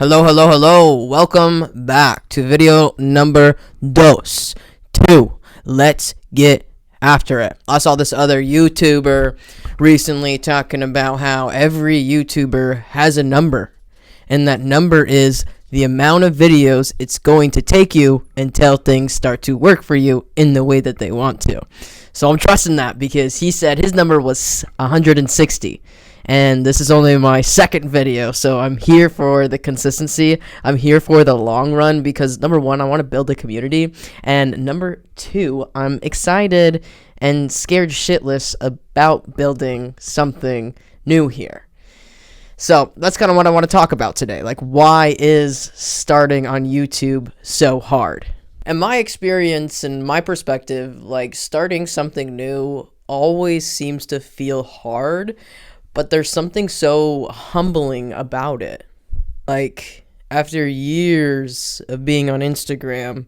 Hello, hello, hello. Welcome back to video number two. Let's get after it. I saw this other YouTuber recently talking about how every YouTuber has a number, and that number is the amount of videos it's going to take you until things start to work for you in the way that they want to. So I'm trusting that because he said his number was 160. And this is only my second video, so I'm here for the consistency. I'm here for the long run because, number one, I want to build a community. And number two, I'm excited and scared shitless about building something new here. So that's kind of what I want to talk about today. Like, why is starting on YouTube so hard? And my experience and my perspective, like, starting something new always seems to feel hard. But there's something so humbling about it. Like, after years of being on Instagram,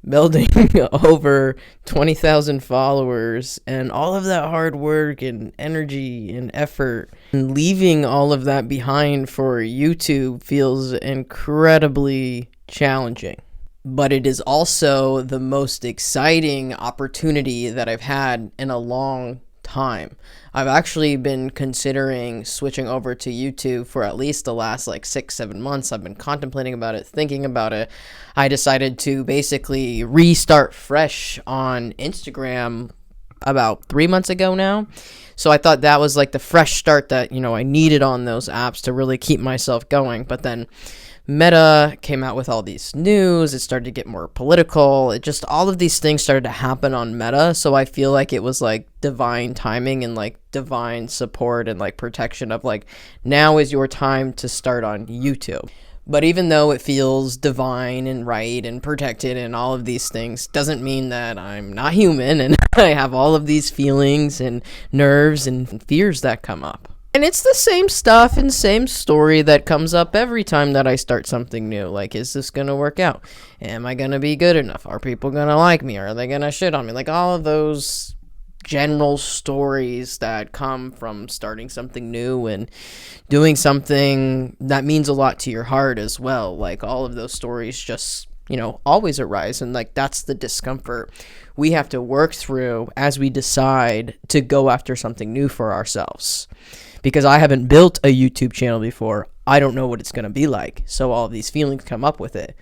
building over 20,000 followers, and all of that hard work and energy and effort, and leaving all of that behind for YouTube feels incredibly challenging. But it is also the most exciting opportunity that I've had in a long time. I've actually been considering switching over to YouTube for at least the last 6-7 months. I've been contemplating about it, thinking about it. I decided to basically restart fresh on Instagram about 3 months ago now. So I thought that was the fresh start that, I needed on those apps to really keep myself going. But then Meta came out with all these news. It started to get more political. It just, all of these things started to happen on Meta. So I feel like it was divine timing and divine support and protection of now is your time to start on YouTube. But even though it feels divine and right and protected and all of these things, doesn't mean that I'm not human and I have all of these feelings and nerves and fears that come up. And it's the same stuff and same story that comes up every time that I start something new. Is this going to work out? Am I going to be good enough? Are people going to like me? Are they going to shit on me? All of those general stories that come from starting something new and doing something that means a lot to your heart as well. All of those stories just, always arise. And that's the discomfort we have to work through as we decide to go after something new for ourselves. Because I haven't built a YouTube channel before, I don't know what it's going to be like. So all of these feelings come up with it.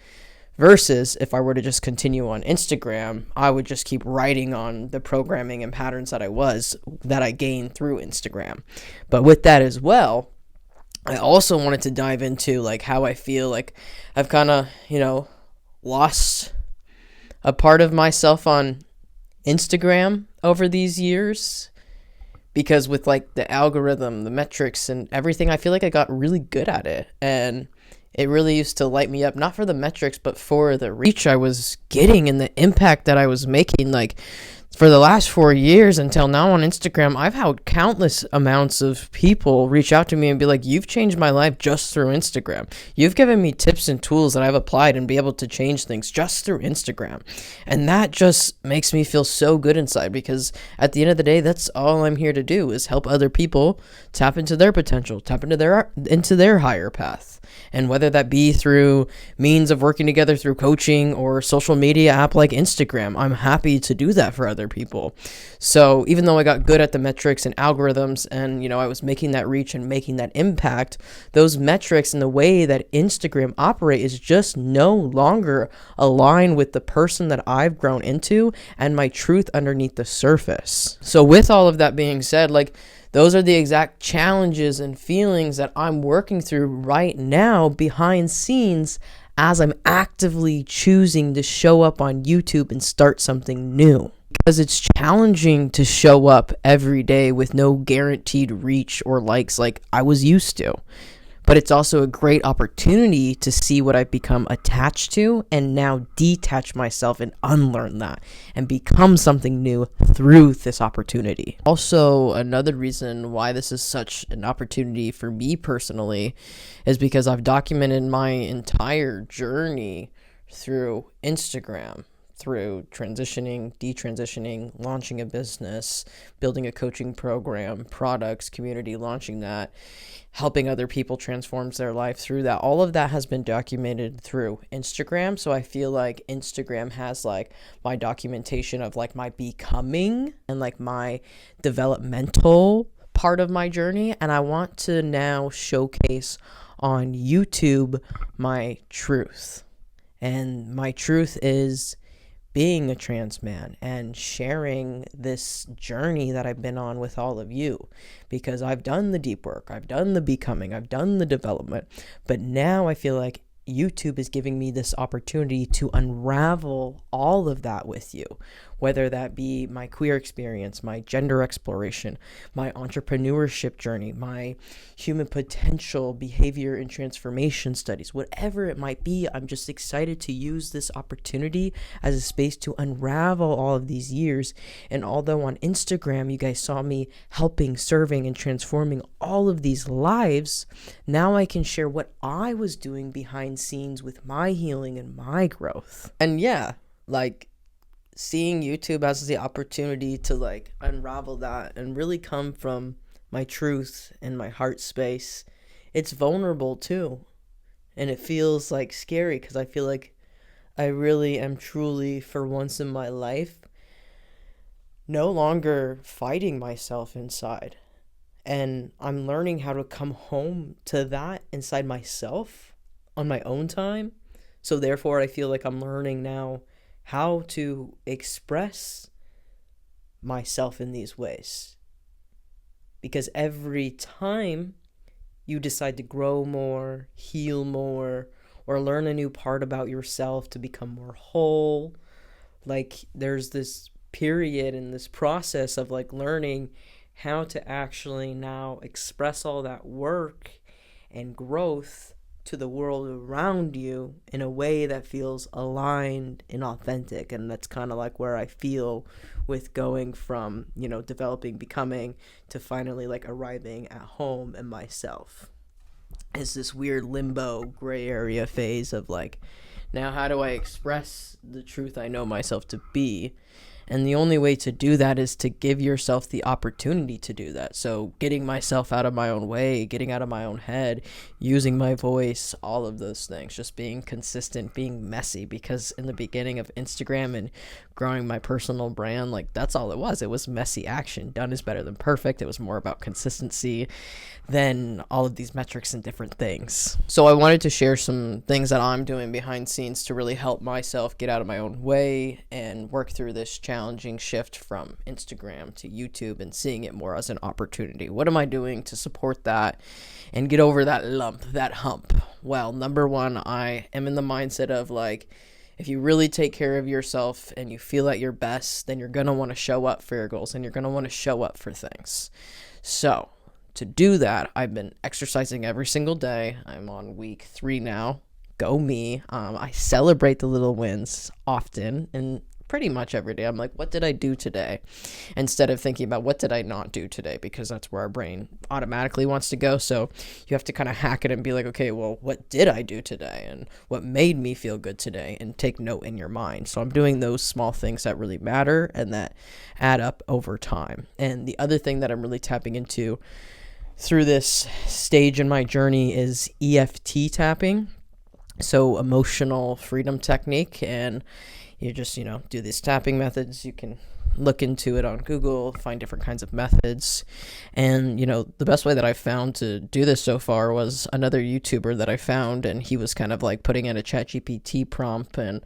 Versus if I were to just continue on Instagram, I would just keep writing on the programming and patterns that I gained through Instagram. But with that as well, I also wanted to dive into how I feel I've kind of, lost a part of myself on Instagram over these years. Because with the algorithm, the metrics, and everything, I feel like I got really good at it. And it really used to light me up, not for the metrics, but for the reach I was getting and the impact that I was making. For the last 4 years until now on Instagram, I've had countless amounts of people reach out to me and be like, you've changed my life just through Instagram. You've given me tips and tools that I've applied and be able to change things just through Instagram. And that just makes me feel so good inside because at the end of the day, that's all I'm here to do is help other people tap into their potential, tap into their higher path. And whether that be through means of working together through coaching or social media app like Instagram, I'm happy to do that for other people. So even though I got good at the metrics and algorithms and, I was making that reach and making that impact, those metrics and the way that Instagram operate is just no longer aligned with the person that I've grown into and my truth underneath the surface. So with all of that being said, those are the exact challenges and feelings that I'm working through right now behind scenes as I'm actively choosing to show up on YouTube and start something new. Because it's challenging to show up every day with no guaranteed reach or likes like I was used to. But it's also a great opportunity to see what I've become attached to and now detach myself and unlearn that and become something new through this opportunity. Also, another reason why this is such an opportunity for me personally is because I've documented my entire journey through Instagram, through transitioning, detransitioning, launching a business, building a coaching program, products, community, launching that, helping other people transform their life through that. All of that has been documented through Instagram. So I feel like Instagram has like my documentation of like my becoming and like my developmental part of my journey. And I want to now showcase on YouTube my truth. And my truth is being a trans man and sharing this journey that I've been on with all of you, because I've done the deep work, I've done the becoming, I've done the development, but now I feel like YouTube is giving me this opportunity to unravel all of that with you, whether that be my queer experience, my gender exploration, my entrepreneurship journey, my human potential behavior and transformation studies, whatever it might be. I'm just excited to use this opportunity as a space to unravel all of these years. And although on Instagram you guys saw me helping, serving, and transforming all of these lives, now I can share what I was doing behind scenes with my healing and my growth. And yeah, like seeing YouTube as the opportunity to like unravel that and really come from my truth and my heart space. It's vulnerable too. And it feels like scary because I feel like I really am truly, for once in my life, no longer fighting myself inside. And I'm learning how to come home to that inside myself on my own time. So therefore, I feel like I'm learning now how to express myself in these ways. Because every time you decide to grow more, heal more, or learn a new part about yourself to become more whole, like there's this period in this process of like learning how to actually now express all that work and growth to the world around you in a way that feels aligned and authentic. And that's kind of like where I feel with going from, developing, becoming, to finally like arriving at home and myself. It's this weird limbo gray area phase of like, now how do I express the truth I know myself to be? And the only way to do that is to give yourself the opportunity to do that. So getting myself out of my own way, getting out of my own head, using my voice, all of those things, just being consistent, being messy. Because in the beginning of Instagram and growing my personal brand, like that's all it was. It was messy action. Done is better than perfect. It was more about consistency than all of these metrics and different things. So I wanted to share some things that I'm doing behind scenes to really help myself get out of my own way and work through this challenging shift from Instagram to YouTube and seeing it more as an opportunity. What am I doing to support that and get over that lump, that hump? Well, number one, I am in the mindset of like, if you really take care of yourself and you feel at your best, then you're going to want to show up for your goals and you're going to want to show up for things. So to do that, I've been exercising every single day. I'm on week 3 now. Go me. I celebrate the little wins often and pretty much every day. I'm like, what did I do today? Instead of thinking about what did I not do today, because that's where our brain automatically wants to go. So you have to kind of hack it and be like, okay, well, what did I do today? And what made me feel good today? And take note in your mind. So I'm doing those small things that really matter and that add up over time. And the other thing that I'm really tapping into through this stage in my journey is EFT tapping. So emotional freedom technique. And you just, do these tapping methods. You can look into it on Google, find different kinds of methods. And, the best way that I found to do this so far was another YouTuber that I found, and he was kind of like putting in a ChatGPT prompt, and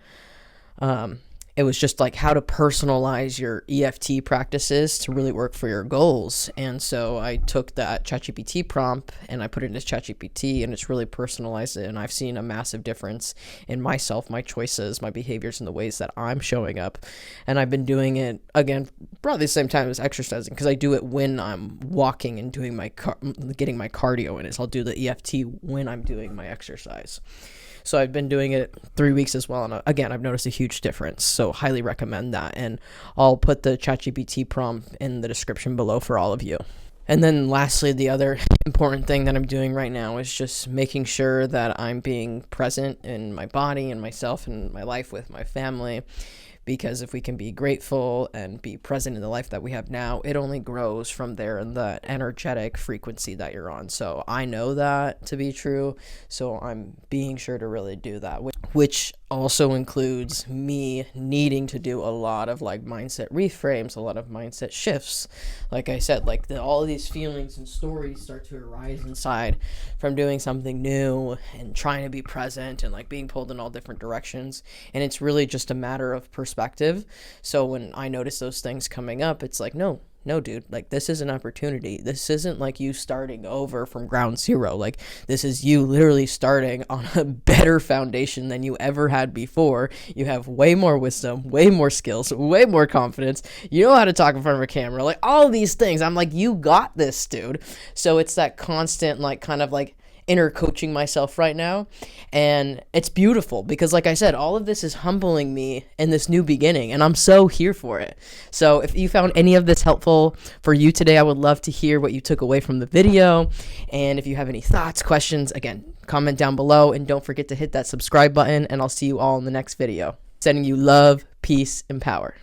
it was just like how to personalize your EFT practices to really work for your goals. And so I took that ChatGPT prompt and I put it into ChatGPT, and it's really personalized it. And I've seen a massive difference in myself, my choices, my behaviors, and the ways that I'm showing up. And I've been doing it, again, probably the same time as exercising, because I do it when I'm walking and doing getting my cardio in. So I'll do the EFT when I'm doing my exercise. So I've been doing it 3 weeks as well. And again, I've noticed a huge difference. So highly recommend that. And I'll put the ChatGPT prompt in the description below for all of you. And then lastly, the other important thing that I'm doing right now is just making sure that I'm being present in my body and myself and my life with my family, because if we can be grateful and be present in the life that we have now, it only grows from there in that energetic frequency that you're on. So I know that to be true, so I'm being sure to really do that, which also includes me needing to do a lot of like mindset reframes, a lot of mindset shifts. Like I said, like all of these feelings and stories start to arise inside from doing something new and trying to be present and like being pulled in all different directions. And it's really just a matter of perspective. So when I notice those things coming up, it's like, no, dude, like this is an opportunity. This isn't like you starting over from ground zero. Like this is you literally starting on a better foundation than you ever had before. You have way more wisdom, way more skills, way more confidence. You know how to talk in front of a camera, like all these things. I'm like, you got this, dude. So it's that constant, like kind of like inner coaching myself right now, and it's beautiful because like I said, all of this is humbling me in this new beginning, and I'm so here for it. So if you found any of this helpful for you today, I would love to hear what you took away from the video. And if you have any thoughts, questions, again, comment down below, and don't forget to hit that subscribe button, and I'll see you all in the next video. Sending you love, peace, and power.